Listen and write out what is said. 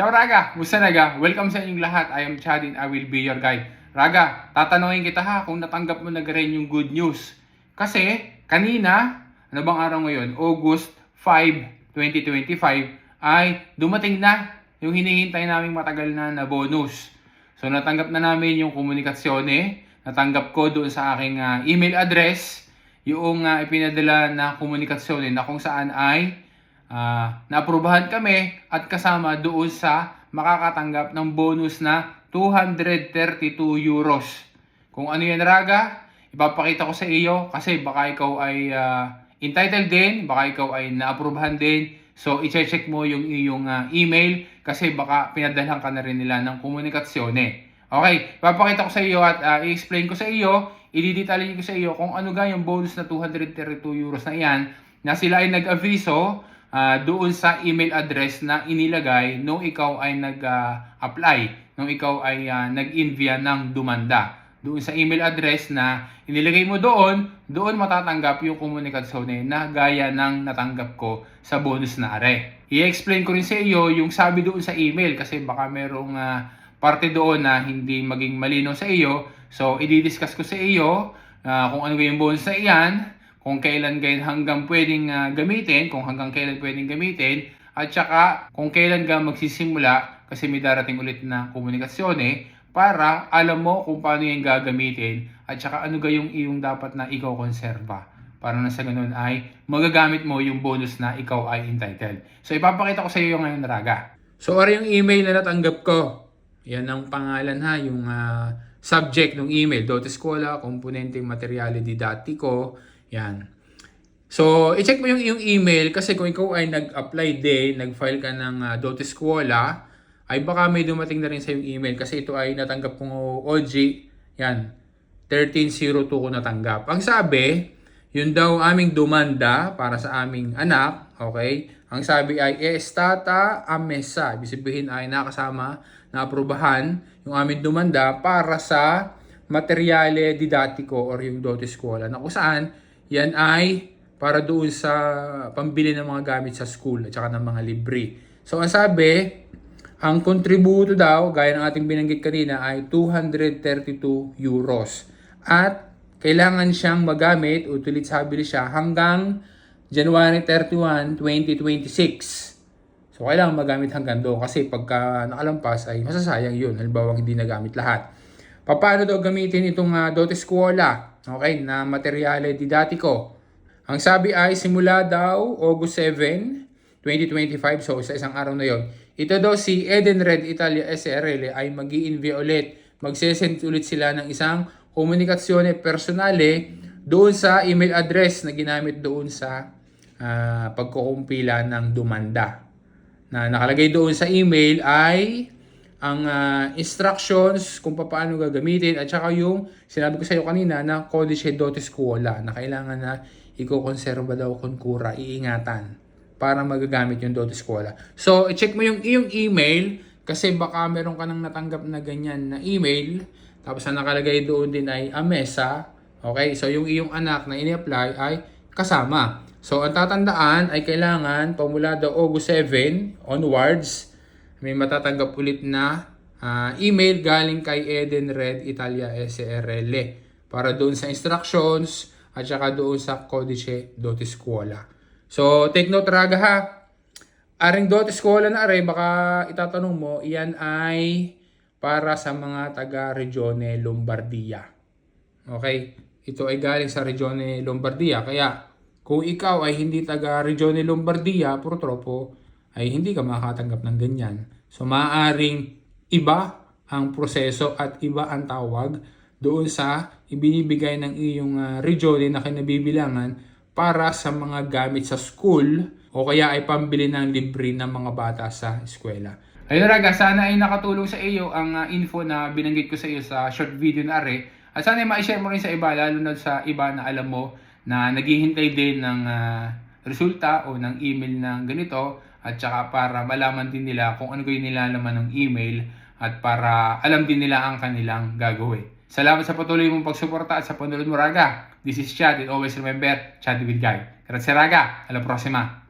Ciao Raga! Musta naga? Welcome sa inyong lahat. I am Chad and I will be your guide. Raga, tatanungin kita ha kung natanggap mo na rin yung good news. Kasi kanina, ano bang araw ngayon? August 5, 2025 ay dumating na yung hinihintay naming matagal na bonus. So natanggap na namin yung komunikasyon natanggap ko doon sa aking email address yung ipinadala na komunikasyon na kung saan ay naaprubahan kami at kasama doon sa makakatanggap ng bonus na 232 euros. Kung ano yan Raga, ipapakita ko sa iyo kasi baka ikaw ay entitled din, baka ikaw ay naaprubahan din. So i-check mo yung iyong email kasi baka pinadalhan ka na rin nila ng komunikasyon Okay, ipapakita ko sa iyo at i-explain ko sa iyo, i-detalyin ko sa iyo kung ano ga yung bonus na 232 euros na yan na sila ay nag-aviso doon sa email address na inilagay nung ikaw ay nag-apply, nung ikaw ay nag-envia ng dumanda. Doon sa email address na inilagay mo doon matatanggap yung komunikasyon na gaya ng natanggap ko sa bonus na are. I-explain ko rin sa iyo yung sabi doon sa email kasi baka merong parte doon na hindi maging malinaw sa iyo. So, i-discuss ko sa iyo kung ano yung bonus na iyan, kung kailan hanggang pwedeng gamitin, kung hanggang kailan pwedeng gamitin, at saka kung kailan ka magsisimula kasi may darating ulit na komunikasyon para alam mo kung paano yung gagamitin at saka ano yung iyong dapat na ikaw konserba. Para na sa ganun ay magagamit mo yung bonus na ikaw ay entitled. So ipapakita ko sa iyo ngayon Raga. So ano yung email na natanggap ko? Yan ang pangalan yung subject ng email. Dote Scuola, Componente Materiale Didattico. Yan. So, i-check mo yung iyong email kasi kung ikaw ay nag-apply din, nag-file ka ng Dote Scuola, ay baka may dumating na rin sa iyong email kasi ito ay natanggap kong OG. Yan. 1302 ko natanggap. Ang sabi, yun daw aming dumanda para sa aming anak. Okay? Ang sabi ay estata amesa. Ibig sabihin ay nakasama na aprubahan yung aming dumanda para sa materiale didattico or yung Dote Scuola na kung saan yan ay para doon sa pambili ng mga gamit sa school at saka ng mga libre. So ang sabi, ang kontributo daw, gaya ng ating binanggit kanina, ay 232 euros. At kailangan siyang magamit, ulit sabi siya, hanggang January 31, 2026. So kailangan magamit hanggang doon kasi pagka nakalampas ay masasayang yun. Halimbawa hindi nagamit lahat. Paano daw gamitin itong Dote Scuola? Okay, na materiale didattico. Ang sabi ay simula daw August 7, 2025. So sa isang araw na yon. Ito daw si Edenred Italia SRL ay mag-i-envy ulit. Magsesend ulit sila ng isang komunikasyone personale doon sa email address na ginamit doon sa pagkukumpila ng dumanda. Na nakalagay doon sa email ay ang instructions kung paano gagamitin at saka yung sinabi ko sa iyo kanina na Codice Dote Scuola na kailangan na i-conserva daw kung kura, iingatan para magagamit yung Dote Scuola. So, i-check mo yung iyong email kasi baka meron ka nang natanggap na ganyan na email tapos ang nakalagay doon din ay amesa. Okay? So, yung iyong anak na ini-apply ay kasama. So, ang tatandaan ay kailangan pamula daw August 7 onwards may matatanggap ulit na email galing kay Edenred Italia SRL para doon sa instructions at saka doon sa Codice Dote Scuola. So, take note Raga ha. Aring Dote Scuola na are, baka itatanong mo, iyan ay para sa mga taga-Regione Lombardia. Okay? Ito ay galing sa Regione Lombardia. Kaya, kung ikaw ay hindi taga-Regione Lombardia, purtroppo, ay hindi ka makakatanggap ng ganyan. So, maaaring iba ang proseso at iba ang tawag doon sa ibinibigay ng iyong regione na kinabibilangan para sa mga gamit sa school o kaya ay pambili ng libre ng mga bata sa eskwela. Ayun Raga, sana ay nakatulong sa iyo ang info na binanggit ko sa iyo sa short video na are. At sana ay ma-share mo rin sa iba, lalo na sa iba na alam mo na naghihintay din ng resulta o ng email ng ganito at saka para malaman din nila kung ano yung nilalaman ng email at para alam din nila ang kanilang gagawin. Salamat sa patuloy mong pagsuporta at sa panonood mo Raga. This is Chad and always remember, Chad with Guy. Grazie Raga, alla prossima!